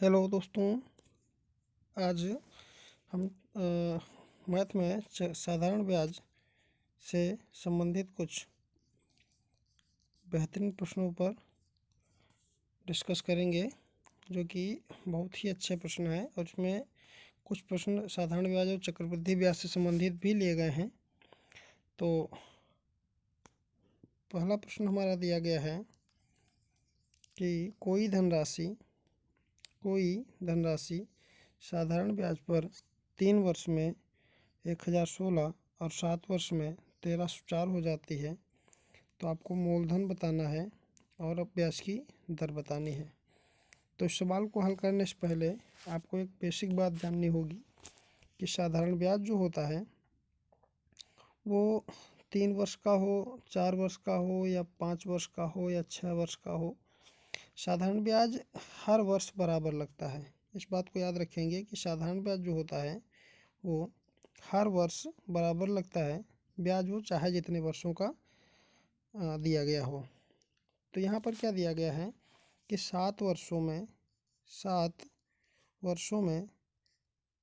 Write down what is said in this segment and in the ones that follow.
Hello दोस्तों। आज हम मैथ में साधारण ब्याज से संबंधित कुछ बेहतरीन प्रश्नों पर डिस्कस करेंगे, जो कि बहुत ही अच्छे प्रश्न हैं और इसमें कुछ प्रश्न साधारण ब्याज और चक्रवृद्धि ब्याज से संबंधित भी लिए गए हैं। तो पहला प्रश्न हमारा दिया गया है कि कोई धनराशि साधारण ब्याज पर 3 वर्ष में 1016 और 7 वर्ष में 1304 हो जाती है, तो आपको मूलधन बताना है और अब ब्याज की दर बतानी है। तो इस सवाल को हल करने से पहले आपको एक बेसिक बात जाननी होगी कि साधारण ब्याज जो होता है वो 3 वर्ष का हो, 4 वर्ष का हो या 5 वर्ष का हो या 6 वर्ष का हो, साधारण ब्याज हर वर्ष बराबर लगता है। इस बात को याद रखेंगे कि साधारण ब्याज जो होता है वो हर वर्ष बराबर लगता है, ब्याज वो चाहे जितने वर्षों का दिया गया हो। तो यहाँ पर क्या दिया गया है कि 7 वर्षों में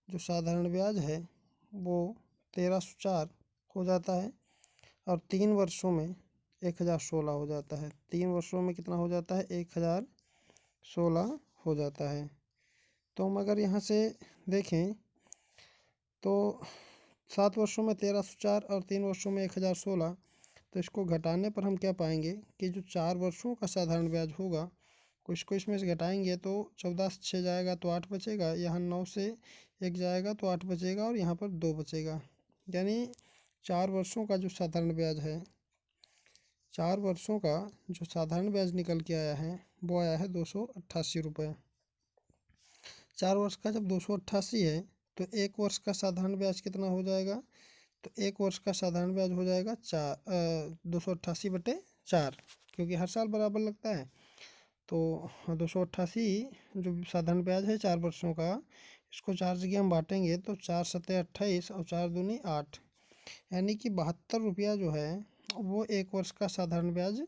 जो साधारण ब्याज है वो 1304 हो जाता है और 3 वर्षों में 1016 हो जाता है। 3 वर्षों में कितना हो जाता है? 1016 हो जाता है। तो हम अगर यहाँ से देखें तो 7 वर्षों में 1304 और 3 वर्षों में 1016, तो इसको घटाने पर हम क्या पाएंगे कि जो 4 वर्षों का साधारण ब्याज होगा इसको इसमें से घटाएंगे तो 14 से 6 जाएगा तो 8 बचेगा, यहाँ 9 से 1 जाएगा तो 8 बचेगा और यहाँ पर 2 बचेगा। यानी 4 वर्षों का जो साधारण ब्याज है, 4 वर्षों का जो साधारण ब्याज निकल के आया है वो आया है 288 रुपये। 4 वर्ष का जब 288 है तो 1 वर्ष का साधारण ब्याज कितना हो जाएगा? तो 1 वर्ष का साधारण ब्याज हो जाएगा 288/4, क्योंकि हर साल बराबर लगता है। तो 288 जो साधारण ब्याज है 4 वर्षों का, इसको 4 जगह हम बांटेंगे तो 4 सत्ते 28 और 4 दूनी 8, यानी कि 72 रुपया जो है वो 1 वर्ष का साधारण ब्याज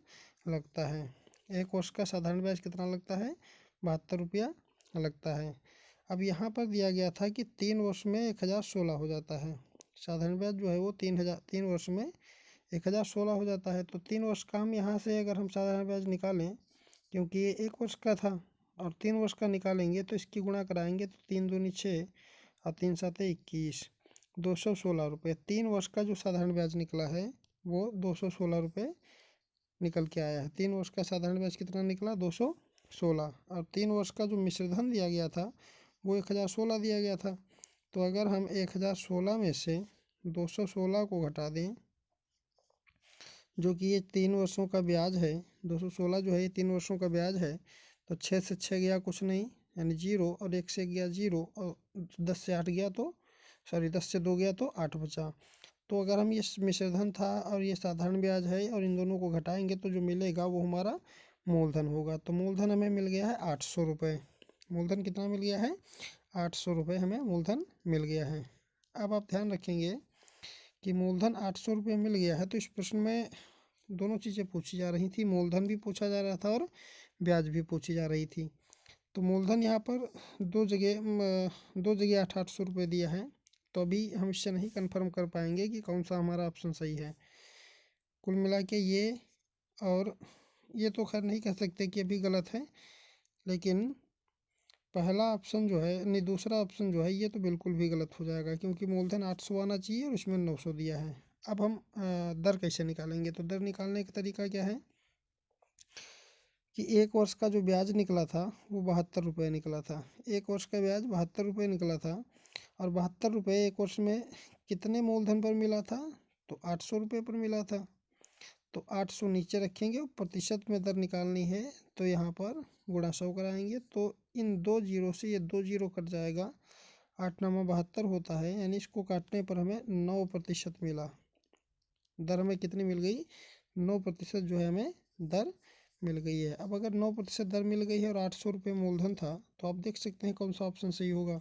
लगता है। 1 वर्ष का साधारण ब्याज कितना लगता है? 72 रुपया लगता है। अब यहाँ पर दिया गया था कि 3 वर्ष में 1016 हो जाता है। साधारण ब्याज जो है वो 3 वर्ष में 1016 हो जाता है। तो 3 वर्ष का हम यहाँ से अगर हम साधारण ब्याज निकालें, क्योंकि ये 1 वर्ष का था और 3 वर्ष का निकालेंगे तो इसकी गुणा कराएंगे तो 3 दूनी 6 और 3 साते 21, 216 रुपये। 3 वर्ष का जो साधारण ब्याज निकला है वो 216 रुपये निकल के आया है। 3 वर्ष का साधारण ब्याज कितना निकला? 216। और 3 वर्ष का जो मिश्रधन दिया गया था वो 1016 दिया गया था। तो अगर हम 1016 में से 216 को घटा दें, जो कि ये 3 वर्षों का ब्याज है, 216 जो है ये 3 वर्षों का ब्याज है, तो 6 से 6 गया कुछ नहीं यानी 0, और 1 से गया 0, और 10 से 8 गया तो 10 से 2 गया तो 8 बचा। तो अगर हम ये मिश्रधन था और ये साधारण ब्याज है और इन दोनों को घटाएंगे तो जो मिलेगा वो हमारा मूलधन होगा। तो मूलधन हमें मिल गया है 800 रुपये। मूलधन कितना मिल गया है? 800 रुपये हमें मूलधन मिल गया है। अब आप ध्यान रखेंगे कि मूलधन 800 रुपये मिल गया है, तो इस प्रश्न में दोनों चीज़ें पूछी जा रही थी, मूलधन भी पूछा जा रहा था और ब्याज भी पूछी जा रही थी। तो मूलधन यहाँ पर दो जगह 800 रुपये दिया है, तो अभी हम इससे नहीं कंफर्म कर पाएंगे कि कौन सा हमारा ऑप्शन सही है। कुल मिला के ये और ये तो खैर नहीं कह सकते कि अभी गलत है, लेकिन पहला ऑप्शन जो है नहीं, दूसरा ऑप्शन जो है ये तो बिल्कुल भी गलत हो जाएगा, क्योंकि मूलधन 800 आना चाहिए और इसमें 900 दिया है। अब हम दर कैसे निकालेंगे? तो दर निकालने का तरीका क्या है कि 1 वर्ष का जो ब्याज निकला था वो 72 रुपये निकला था। 1 वर्ष का ब्याज 72 रुपये निकला था और 72 रुपये 1 वर्ष में कितने मूलधन पर मिला था? तो 800 रुपये पर मिला था। तो 800 नीचे रखेंगे और प्रतिशत में दर निकालनी है, तो यहाँ पर गुणा 100 कराएंगे तो इन 2 जीरो से ये 2 जीरो कट जाएगा। 8 9 72 होता है, यानी इसको काटने पर हमें 9% मिला। दर हमें कितनी मिल गई? 9% जो है हमें दर मिल गई है। अब अगर 9% दर मिल गई है और 800 रुपये मूलधन था, तो आप देख सकते हैं कौन सा ऑप्शन सही होगा।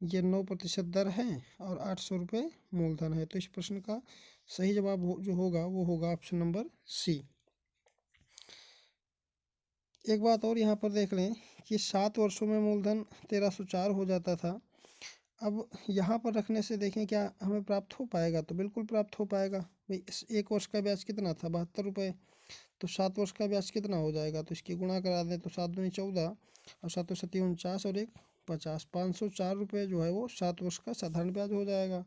ये 9% दर है और 800 रुपये मूलधन है, तो इस प्रश्न का सही जवाब जो होगा वो होगा ऑप्शन नंबर सी। एक बात और यहाँ पर देख लें कि 7 वर्षों में मूलधन 1304 हो जाता था। अब यहाँ पर रखने से देखें क्या हमें प्राप्त हो पाएगा, तो बिल्कुल प्राप्त हो पाएगा भाई। इस 1 वर्ष का ब्याज कितना था, 72 रुपये। तो 7 वर्ष का ब्याज कितना हो जाएगा, तो इसकी गुणा करा दें तो 7 दूनी 14 और 7 सत्ती 49 और 1 50, 504 रुपये जो है वो 7 वर्ष का साधारण ब्याज हो जाएगा।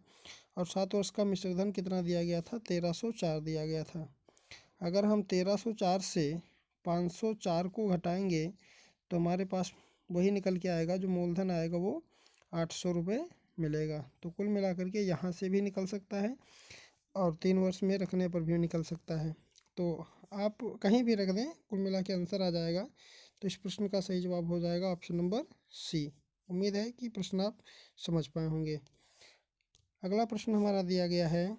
और 7 वर्ष का मिश्र धन कितना दिया गया था, 1304 दिया गया था। अगर हम 1304 से 504 को घटाएंगे तो हमारे पास वही निकल के आएगा, जो मूलधन आएगा वो 800 रुपये मिलेगा। तो कुल मिलाकर के यहाँ से भी निकल सकता है और 3 वर्ष में रखने पर भी निकल सकता है। तो आप कहीं भी रख दें, कुल मिला के आंसर आ जाएगा। तो इस प्रश्न का सही जवाब हो जाएगा ऑप्शन नंबर सी। उम्मीद है कि प्रश्न आप समझ पाए होंगे। अगला प्रश्न हमारा दिया गया है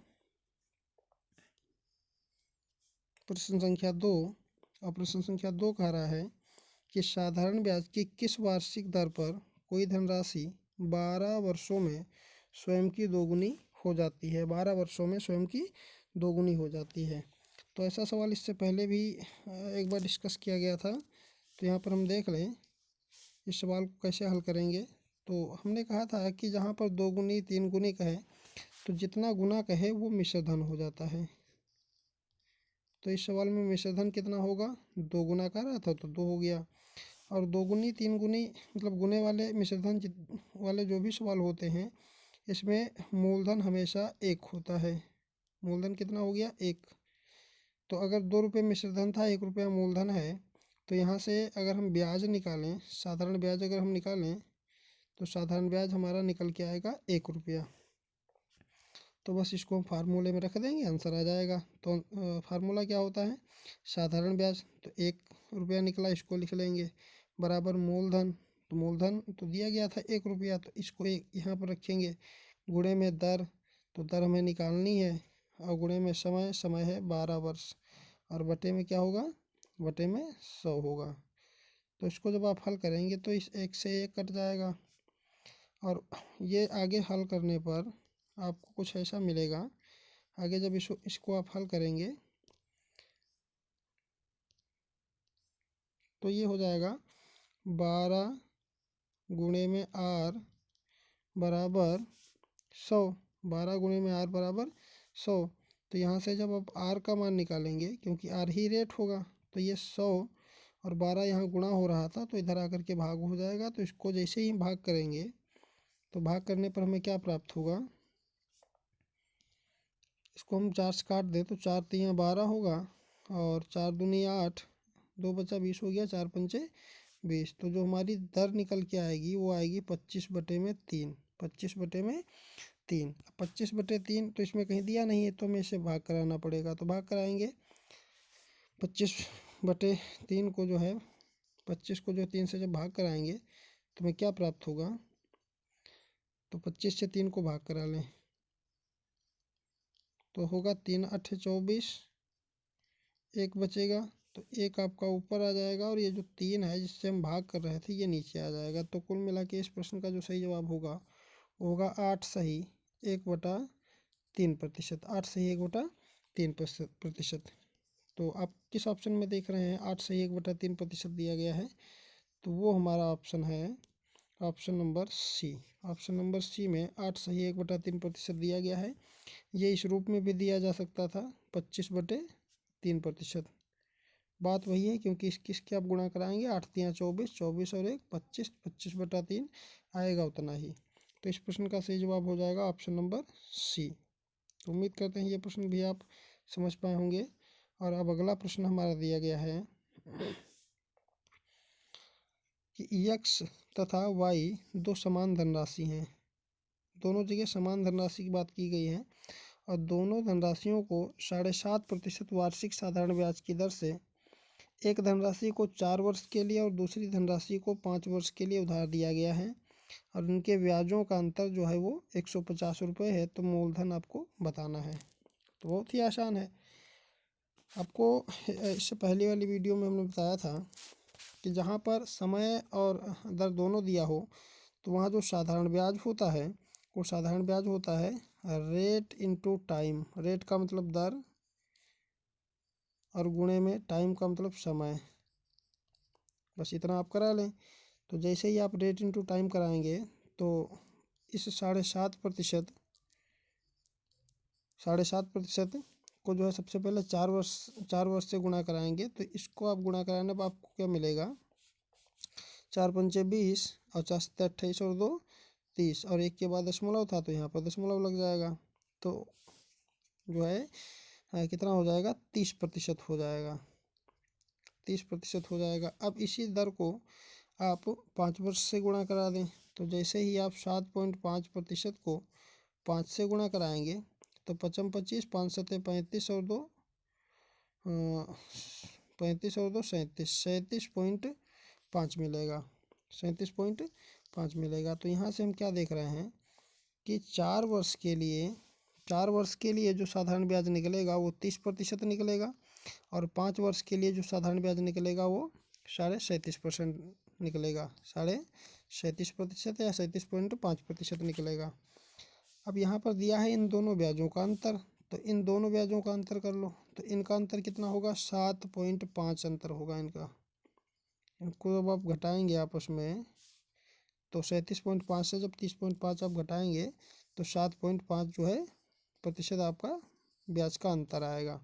प्रश्न संख्या 2, और प्रश्न संख्या 2 कह रहा है कि साधारण ब्याज की किस वार्षिक दर पर कोई धनराशि 12 वर्षों में स्वयं की दोगुनी हो जाती है। 12 वर्षों में स्वयं की दोगुनी हो जाती है। तो ऐसा सवाल इससे पहले भी एक बार डिस्कस किया गया था। तो यहाँ पर हम देख लें इस सवाल को कैसे हल करेंगे। तो हमने कहा था कि जहाँ पर 2 गुनी 3 गुनी कहे तो जितना गुना कहे वो मिश्र धन हो जाता है। तो इस सवाल में मिश्र धन कितना होगा, 2 गुना का रहा था तो 2 हो गया। और 2 गुनी 3 गुनी मतलब गुने वाले मिश्र धन वाले जो भी सवाल होते हैं इसमें मूलधन हमेशा 1 होता है। मूलधन कितना हो गया, 1। तो अगर 2 रुपये मिश्र धन था, 1 रुपया मूलधन है, तो यहाँ से अगर हम ब्याज निकालें, साधारण ब्याज अगर हम निकालें तो साधारण ब्याज हमारा निकल के आएगा 1 रुपया। तो बस इसको हम फार्मूले में रख देंगे, आंसर आ जाएगा। तो फार्मूला क्या होता है, साधारण ब्याज, तो 1 रुपया निकला, इसको लिख लेंगे बराबर मूलधन। तो मूलधन तो दिया गया था 1 रुपया, तो इसको एक यहाँ पर रखेंगे, गुणे में दर, तो दर हमें निकालनी है, और गुणे में समय, समय है 12 वर्ष, और बटे में क्या होगा, बटे में 100 होगा। तो इसको जब आप हल करेंगे तो इस 1 से 1 कट जाएगा, और ये आगे हल करने पर आपको कुछ ऐसा मिलेगा। आगे जब इसको आप हल करेंगे तो ये हो जाएगा 12 गुणे में आर बराबर 100। 12 गुणे में आर बराबर 100। तो यहाँ से जब आप आर का मान निकालेंगे, क्योंकि आर ही रेट होगा, तो ये 100 और 12 यहाँ गुणा हो रहा था तो इधर आकर के भाग हो जाएगा। तो इसको जैसे ही भाग करेंगे तो भाग करने पर हमें क्या प्राप्त होगा, इसको हम 4 से काट दें तो 4 तियाँ 12 होगा, और 4 दूनी 8, 2 बचा 20 हो गया, 4 पंचे 20। तो जो हमारी दर निकल के आएगी वो आएगी 25/3। 25/3। 25/3 तो इसमें कहीं दिया नहीं है तो हमें इसे भाग कराना पड़ेगा। तो भाग कराएंगे 25/3 को जो है, 25 को जो 3 से जब भाग कराएंगे तो हमें क्या प्राप्त होगा, तो 25 से 3 को भाग करा लें तो होगा 3 8 24, 1 बचेगा, तो 1 आपका ऊपर आ जाएगा, और ये जो 3 है जिससे हम भाग कर रहे थे ये नीचे आ जाएगा। तो कुल मिला के इस प्रश्न का जो सही जवाब होगा वो होगा 8 सही 1/3%। 8 सही 1/3%। तो आप किस ऑप्शन में देख रहे हैं 8 सही 1/3% दिया गया है, तो वो हमारा ऑप्शन है option number C. Option number C में 8 सही 1/3% दिया गया है। ये इस रूप में भी दिया जा सकता था 25/3%। बात वही है, क्योंकि इस किसके आप गुणा कराएंगे, 8 तियाँ 24, 24 और 1 25, 25/3 आएगा उतना ही। तो इस प्रश्न का सही जवाब हो जाएगा ऑप्शन नंबर सी। तो उम्मीद करते हैं ये प्रश्न भी आप समझ पाए होंगे। और अब अगला प्रश्न हमारा दिया गया है कि यक्स तथा वाई दो समान धनराशि हैं। दोनों जगह समान धनराशि की बात की गई है, और दोनों धनराशियों को 7.5% वार्षिक साधारण ब्याज की दर से एक धनराशि को 4 वर्ष के लिए और दूसरी धनराशि को 5 वर्ष के लिए उधार दिया गया है, और उनके ब्याजों का अंतर जो है वो 150 रुपये है। तो मूलधन आपको बताना है। तो बहुत ही आसान है। आपको इससे पहले वाली वीडियो में हमने बताया था कि जहाँ पर समय और दर दोनों दिया हो तो वहाँ जो साधारण ब्याज होता है वो साधारण ब्याज होता है रेट इनटू टाइम। रेट का मतलब दर और गुणे में टाइम का मतलब समय। बस इतना आप करा लें। तो जैसे ही आप रेट इंटू टाइम कराएंगे तो इस 7.5% को जो है सबसे पहले 4 वर्ष से गुणा कराएंगे। तो इसको आप गुणा कराने पर आपको क्या मिलेगा, 4×5 = 20 और 4×7 = 28 और 2 = 30 और 1 के बाद दशमलव था तो यहाँ पर दशमलव लग जाएगा। तो जो है कितना हो जाएगा, 30% हो जाएगा, 30% हो जाएगा। अब इसी दर को आप 5 वर्ष से गुणा करा दें। तो जैसे ही आप 7.5% को 5 से गुणा कराएंगे तो 5×5 = 25, 5×7 = 35 और 2 35 और 2 = 37, 37.5 मिलेगा, 37.5 मिलेगा। तो यहाँ से हम क्या देख रहे हैं कि 4 वर्ष के लिए जो साधारण ब्याज निकलेगा वो 30% निकलेगा और 5 वर्ष के लिए जो साधारण ब्याज निकलेगा वो 37.5% निकलेगा, 37.5% या 37.5% निकलेगा। अब यहाँ पर दिया है इन दोनों ब्याजों का अंतर, तो इन दोनों ब्याजों का अंतर कर लो। तो इनका अंतर कितना होगा, 7.5 अंतर होगा इनका। इनको जब आप घटाएंगे आपस में तो 37.5 से जब 30.5 आप घटाएंगे तो 7.5 जो है प्रतिशत आपका ब्याज का अंतर आएगा।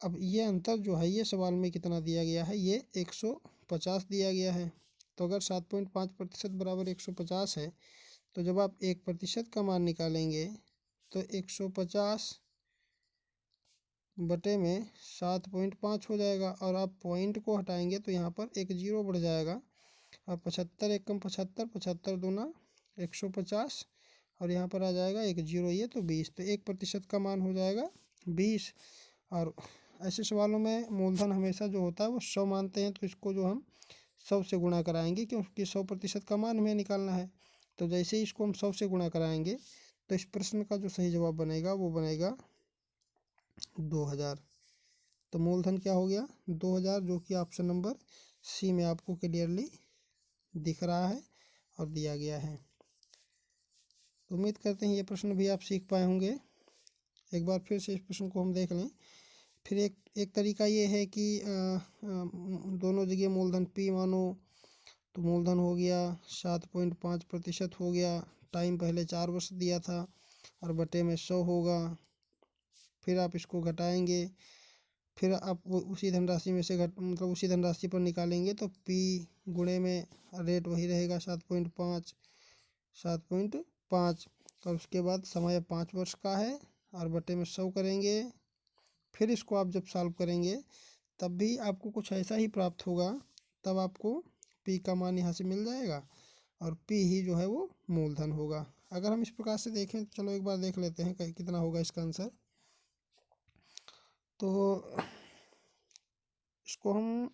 अब ये अंतर जो है ये सवाल में कितना दिया गया है, ये 150 दिया गया है। तो अगर 7.5% बराबर 150 है तो जब आप 1% का मान निकालेंगे तो 150 बटे में 7.5 हो जाएगा और आप पॉइंट को हटाएंगे तो यहाँ पर एक जीरो बढ़ जाएगा और 75 × 75, 75 दूना 150 और यहाँ पर आ जाएगा एक जीरो, ये तो 20, तो 1% का मान हो जाएगा 20। और ऐसे सवालों में मूलधन हमेशा जो होता है वो 100 मानते हैं, तो इसको जो हम 100 से गुणा कराएंगे क्योंकि 100% का मान हमें निकालना है। तो जैसे ही इसको हम 100 से गुणा कराएंगे तो इस प्रश्न का जो सही जवाब बनेगा वो बनेगा 2000। तो मूलधन क्या हो गया, 2000, जो कि ऑप्शन नंबर सी में आपको क्लियरली दिख रहा है और दिया गया है। तो उम्मीद करते हैं ये प्रश्न भी आप सीख पाए होंगे। एक बार फिर से इस प्रश्न को हम देख लें। फिर एक तरीका ये है कि दोनों जगह मूलधन P मानो, तो मूलधन हो गया 7.5% हो गया, टाइम पहले 4 वर्ष दिया था और बटे में 100 होगा। फिर आप इसको घटाएंगे, फिर आप उसी धनराशि में से मतलब उसी धनराशि पर निकालेंगे तो P गुणे में रेट वही रहेगा 7.5 और उसके बाद समय 5 वर्ष का है और बटे में 100 करेंगे। फिर इसको आप जब सॉल्व करेंगे तब भी आपको कुछ ऐसा ही प्राप्त होगा, तब आपको P का मान यहाँ से मिल जाएगा और P ही जो है वो मूलधन होगा। अगर हम इस प्रकार से देखें तो चलो एक बार देख लेते हैं कितना होगा इसका आंसर। तो इसको हम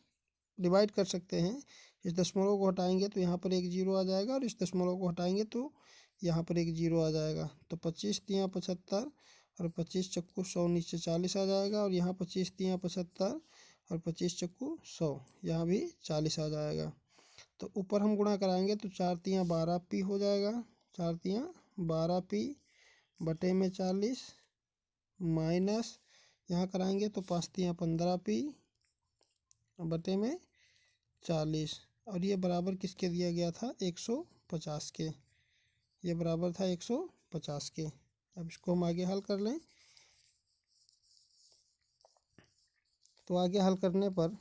डिवाइड कर सकते हैं, इस दशमलव को हटाएंगे तो यहाँ पर एक जीरो आ जाएगा और इस दशमलव को हटाएंगे तो यहाँ पर एक जीरो आ जाएगा। तो 25 × 3 = 75 और 25 चक्कू 100, नीचे 40 आ जाएगा और यहाँ 25 × 3 = 75 और 25 चक्कू 100, यहाँ भी 40 आ जाएगा। तो ऊपर हम गुणा कराएंगे तो 4 × 3 = 12 P हो जाएगा, 4 × 3 = 12 P बटे में 40 माइनस यहाँ कराएंगे तो 5 × 3 = 15 P बटे में 40 और ये बराबर किसके दिया गया था, 150 के, ये बराबर था 150 के। अब इसको हम आगे हल कर लें। तो आगे हल करने पर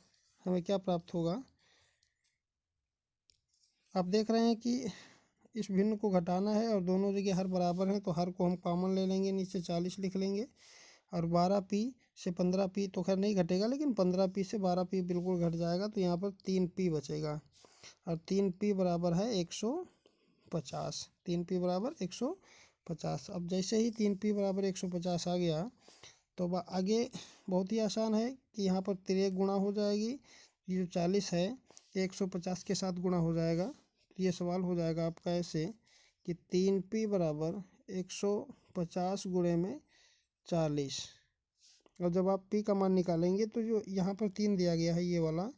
हमें क्या प्राप्त होगा, आप देख रहे हैं कि इस भिन्न को घटाना है और दोनों जगह हर बराबर हैं तो हर को हम कॉमन ले लेंगे, नीचे 40 लिख लेंगे और 12P से 15P तो खैर नहीं घटेगा लेकिन 15P से 12P बिल्कुल घट जाएगा, तो यहाँ पर 3P बचेगा और 3P बराबर है 150, 3P बराबर 150। अब जैसे ही 3P बराबर 150 आ गया तो आगे बहुत ही आसान है कि यहाँ पर तिरक गुणा हो जाएगी, ये जो 40 है 150 के साथ गुणा हो जाएगा। ये सवाल हो जाएगा आपका ऐसे कि 3P बराबर 150 गुणे में 40 और जब आप P का मान निकालेंगे तो जो यहाँ पर 3 दिया गया है ये वाला,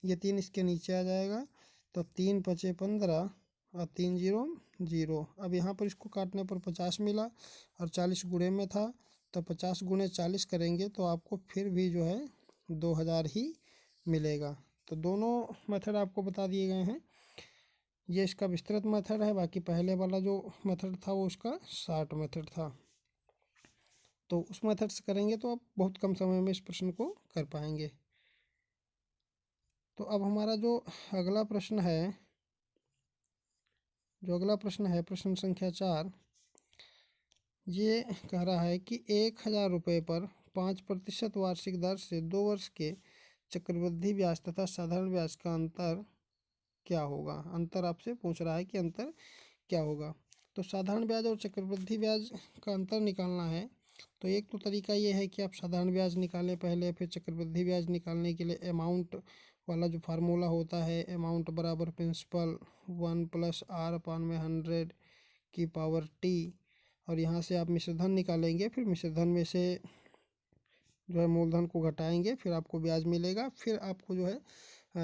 ये 3 इसके नीचे आ जाएगा तो 3 × 5 = 15 और 3 0 0। अब यहाँ पर इसको काटने पर 50 मिला और 40 गुणे में था तो 50 × 40 करेंगे तो आपको फिर भी जो है 2000 ही मिलेगा। तो दोनों मेथड आपको बता दिए गए हैं। ये इसका विस्तृत मेथड है, बाकी पहले वाला जो मेथड था वो उसका शॉर्ट मेथड था। तो उस मेथड से करेंगे तो आप बहुत कम समय में इस प्रश्न को कर पाएंगे। तो अब हमारा जो अगला प्रश्न है, प्रश्न संख्या 4, ये कह रहा है कि 1,000 रुपये पर 5% वार्षिक दर से 2 वर्ष के चक्रवृद्धि ब्याज तथा साधारण ब्याज का अंतर क्या होगा। अंतर आपसे पूछ रहा है कि अंतर क्या होगा। तो साधारण ब्याज और चक्रवृद्धि ब्याज का अंतर निकालना है। तो एक तो तरीका ये है कि आप साधारण ब्याज निकालें पहले, फिर चक्रवृद्धि ब्याज निकालने के लिए अमाउंट वाला जो फार्मूला होता है, अमाउंट बराबर प्रिंसिपल 1 + r/100 की पावर t, और यहाँ से आप मिश्रधन निकालेंगे। फिर मिश्रधन में से जो है मूलधन को घटाएंगे, फिर आपको ब्याज मिलेगा। फिर आपको जो है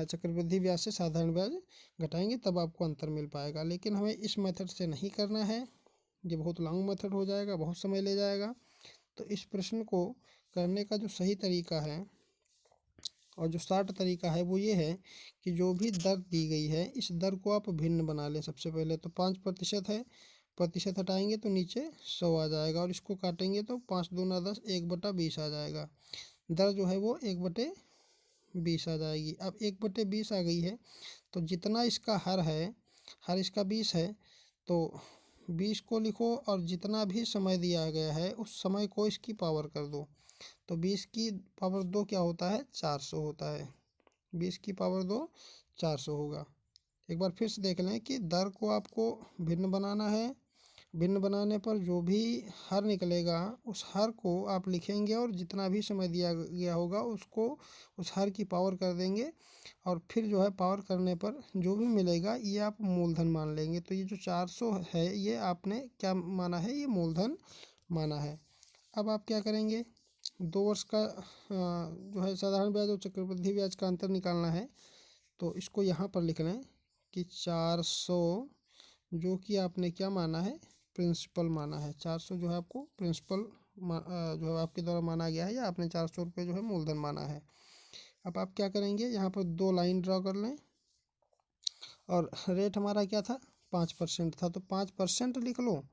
चक्रवृद्धि ब्याज से साधारण ब्याज घटाएंगे, तब आपको अंतर मिल पाएगा। लेकिन हमें इस मेथड से नहीं करना है, ये बहुत लॉन्ग मेथड हो जाएगा, बहुत समय ले जाएगा। तो इस प्रश्न को करने का जो सही तरीका है और जो शॉर्ट तरीका है वो ये है कि जो भी दर दी गई है इस दर को आप भिन्न बना लें। सबसे पहले तो 5% है, प्रतिशत हटाएंगे तो नीचे 100 आ जाएगा, और इसको काटेंगे तो 5 दूना 10, 1/20 आ जाएगा। दर जो है वो 1/20 आ जाएगी। अब 1/20 आ गई है, तो जितना इसका हर है, हर इसका 20 है, तो 20 को लिखो और जितना भी समय दिया गया है उस समय को इसकी पावर कर दो। तो 20 की पावर 2 क्या होता है, 400 होता है। 20 की पावर 2 400 होगा। एक बार फिर से देख लें कि दर को आपको भिन्न बनाना है। भिन्न बनाने पर जो भी हर निकलेगा उस हर को आप लिखेंगे, और जितना भी समय दिया गया होगा उसको उस हर की पावर कर देंगे, और फिर जो है पावर करने पर जो भी मिलेगा ये आप मूलधन मान लेंगे। तो ये जो 400 है ये आपने क्या माना है, ये मूलधन माना है। अब आप क्या करेंगे, 2 वर्ष का जो है साधारण ब्याज और चक्रवृद्धि ब्याज का अंतर निकालना है। तो इसको यहाँ पर लिख लें कि 400 जो कि आपने क्या माना है, प्रिंसिपल माना है। 400 जो है आपको प्रिंसिपल जो है आपके द्वारा माना गया है, या आपने 400 रुपये जो है मूलधन माना है। अब आप क्या करेंगे, यहाँ पर 2 लाइन ड्रॉ कर लें, और रेट हमारा क्या था, 5% था, तो 5% लिख लो।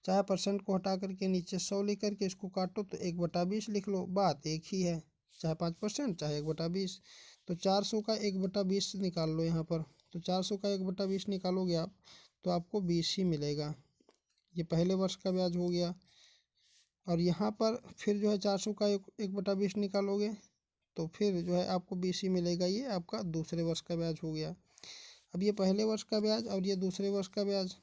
चाहे परसेंट को हटा करके नीचे 100 लिख करके इसको काटो तो 1/20 लिख लो, बात एक ही है। चाहे 5% चाहे 1/20। तो 400 का 1/20 निकाल लो यहाँ पर। तो 400 का 1/20 निकालोगे आप तो आपको 20 ही मिलेगा। ये पहले वर्ष का ब्याज हो गया। और यहाँ पर फिर जो है 400 का 1/20 निकालोगे तो फिर जो है आपको 20 ही मिलेगा। ये आपका दूसरे वर्ष का ब्याज हो गया। अब ये पहले वर्ष का ब्याज और ये दूसरे वर्ष का ब्याज।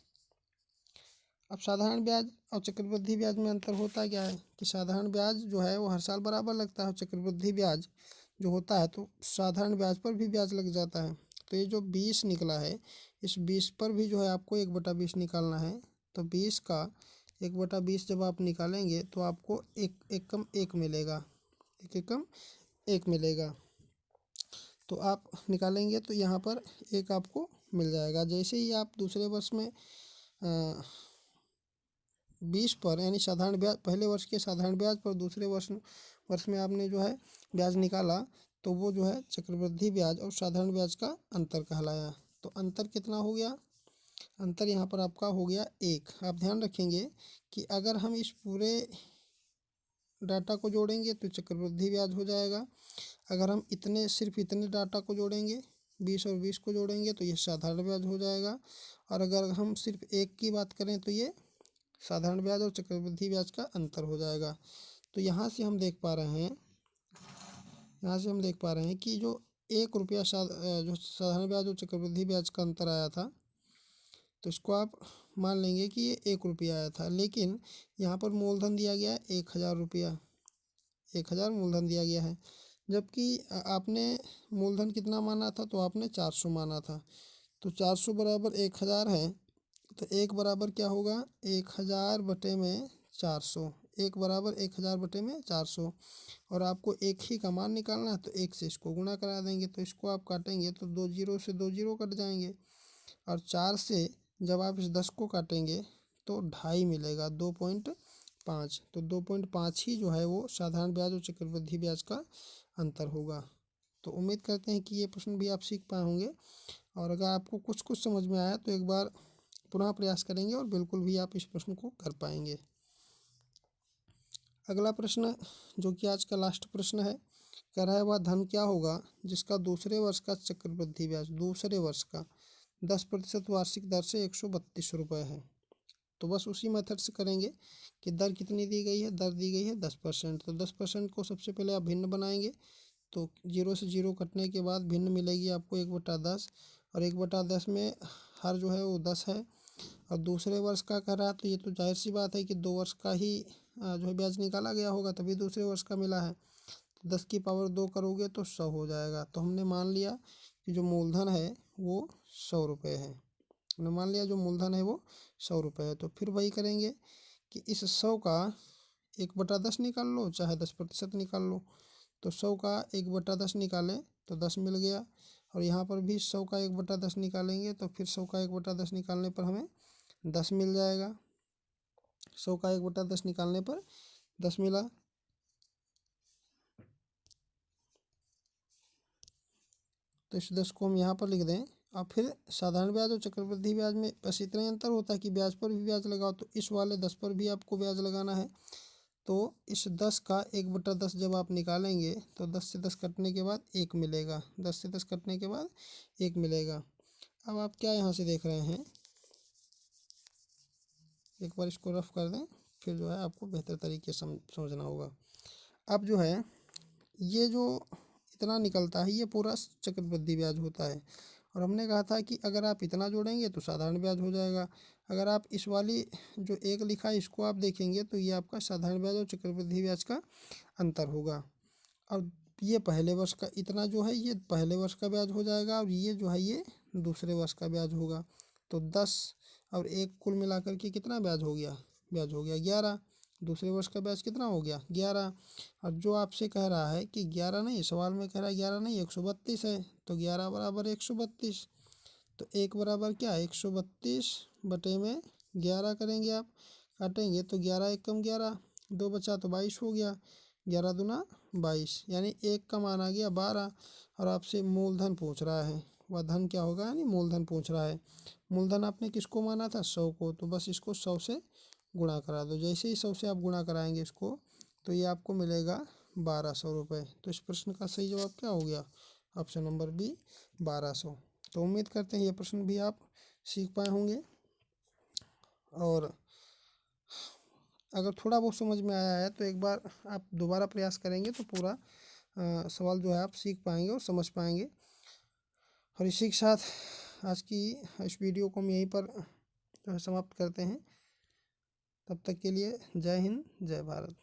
अब साधारण ब्याज और चक्रवृद्धि ब्याज में अंतर होता क्या है कि साधारण ब्याज जो है वो हर साल बराबर लगता है, चक्रवृद्धि ब्याज जो होता है तो साधारण ब्याज पर भी ब्याज लग जाता है। तो ये जो 20 निकला है, इस 20 पर भी जो है आपको 1/20 निकालना है। तो 20 का 1/20 जब आप निकालेंगे तो आपको एक एकम एक मिलेगा, एक एकम एक मिलेगा। तो आप निकालेंगे तो यहाँ पर एक आपको मिल जाएगा। जैसे ही आप दूसरे वर्ष में 20 पर यानी साधारण ब्याज, पहले वर्ष के साधारण ब्याज पर दूसरे वर्ष में आपने जो है ब्याज निकाला, तो वो जो है चक्रवृद्धि ब्याज और साधारण ब्याज का अंतर कहलाया। तो अंतर कितना हो गया, अंतर यहाँ पर आपका हो गया 1। आप ध्यान रखेंगे कि अगर हम इस पूरे डाटा को जोड़ेंगे तो चक्रवृद्धि ब्याज हो जाएगा। अगर हम सिर्फ इतने डाटा को जोड़ेंगे, 20 और 20 को जोड़ेंगे तो ये साधारण ब्याज हो जाएगा। और अगर हम सिर्फ एक की बात करें तो ये साधारण ब्याज और चक्रवृद्धि ब्याज का अंतर हो जाएगा। तो यहाँ से हम देख पा रहे हैं, कि जो 1 रुपया जो साधारण ब्याज और चक्रवृद्धि ब्याज का अंतर आया था, तो इसको आप मान लेंगे कि ये 1 रुपया आया था। लेकिन यहाँ पर मूलधन दिया गया है 1,000 रुपया, 1,000 मूलधन दिया गया है। जबकि आपने मूलधन कितना माना था, तो आपने 400 माना था। तो 400 बराबर 1,000 है, तो 1 बराबर क्या होगा, 1,000 बटे में 400। 1 बराबर 1,000 बटे में 400। और आपको एक ही का मान निकालना है तो 1 से इसको गुणा करा देंगे, तो इसको आप काटेंगे तो 2 जीरो से 2 जीरो कट जाएंगे। और 4 से जब आप इस 10 को काटेंगे तो 2.5 मिलेगा, 2.5। तो 2.5 ही जो है वो साधारण ब्याज और चक्रवृद्धि ब्याज का अंतर होगा। तो उम्मीद करते हैं कि ये प्रश्न भी आप सीख पाए होंगे, और अगर आपको कुछ कुछ समझ में आया तो एक बार पुनः प्रयास करेंगे और बिल्कुल भी आप इस प्रश्न को कर पाएंगे। अगला प्रश्न जो कि आज का लास्ट प्रश्न है, कह रहा है वह धन क्या होगा जिसका दूसरे वर्ष का चक्रवृद्धि ब्याज दूसरे वर्ष का 10% वार्षिक दर से 132 रुपये है। तो बस उसी मेथड से करेंगे कि दर कितनी दी गई है, दर दी गई है 10%। तो 10% को सबसे पहले आप भिन्न बनाएंगे, तो 0 से 0 कटने के बाद भिन्न मिलेगी आपको 1/10, और 1/10 में हर जो है वो 10 है। और दूसरे वर्ष का कह रहा है तो ये तो जाहिर सी बात है कि 2 वर्ष का ही जो है ब्याज निकाला गया होगा, तभी दूसरे वर्ष का मिला है। तो 10 की पावर 2 करोगे तो 100 हो जाएगा। तो हमने मान लिया कि जो मूलधन है वो 100 रुपये है। हमने मान लिया जो मूलधन है वो 100 रुपये है। तो फिर वही करेंगे कि इस 100 का 1/10 निकाल लो, चाहे 10% निकाल लो। तो 100 का 1/10 निकालें तो 10 मिल गया, और यहाँ पर भी 100 का 1/10 निकालेंगे तो फिर 100 का 1/10 निकालने पर हमें 10 मिल जाएगा। 100 का 1/10 निकालने पर 10 मिला। तो इस 10 को हम यहाँ पर लिख दें। अब फिर साधारण ब्याज और चक्रवृद्धि ब्याज में बस इतना ही अंतर होता है कि ब्याज पर भी ब्याज लगाओ, तो इस वाले 10 पर भी आपको ब्याज लगाना है। तो इस 10 का 1/10 जब आप निकालेंगे तो 10 से 10 कटने के बाद 1 मिलेगा, 10 से 10 कटने के बाद 1 मिलेगा। अब आप क्या यहाँ से देख रहे हैं, एक बार इसको रफ कर दें, फिर जो है आपको बेहतर तरीके से समझना होगा। अब जो है ये जो इतना निकलता है ये पूरा चक्रवृद्धि ब्याज होता है, और हमने कहा था कि अगर आप इतना जोड़ेंगे तो साधारण ब्याज हो जाएगा। अगर आप इस वाली जो एक लिखा है इसको आप देखेंगे तो ये आपका साधारण ब्याज और चक्रवृद्धि ब्याज का अंतर होगा। और ये पहले वर्ष का इतना जो है ये पहले वर्ष का ब्याज हो जाएगा, और ये जो है ये दूसरे वर्ष का ब्याज होगा। तो 10 और 1 कुल मिलाकर के कितना ब्याज हो गया, ब्याज हो गया 11। दूसरे वर्ष का ब्याज कितना हो गया 11। और जो आपसे कह रहा है कि 11 नहीं, सवाल में कह रहा है 11 नहीं 132 है, तो 11 बराबर 132। तो 1 बराबर क्या 132 बटे में 11 करेंगे आप, काटेंगे तो 11 एकम 11, 2 बचा तो 22 हो गया, 11 दूना 22, यानी 1 का मान आ गया 12। और आपसे मूलधन पूछ रहा है, वह धन क्या होगा यानी मूलधन पूछ रहा है। मूलधन आपने किसको माना था 100 को, तो बस इसको 100 से गुणा करा दो। जैसे ही 100 से आप गुणा कराएंगे इसको तो ये आपको मिलेगा 1200 रुपये। तो इस प्रश्न का सही जवाब क्या हो गया, ऑप्शन नंबर बी 1200। तो उम्मीद करते हैं ये प्रश्न भी आप सीख पाए होंगे, और अगर थोड़ा बहुत समझ में आया है तो एक बार आप दोबारा प्रयास करेंगे तो पूरा सवाल जो है आप सीख पाएंगे और समझ पाएंगे। और इसी के साथ आज की इस वीडियो को हम यहीं पर जो है समाप्त करते हैं। तब तक के लिए जय हिंद जय भारत।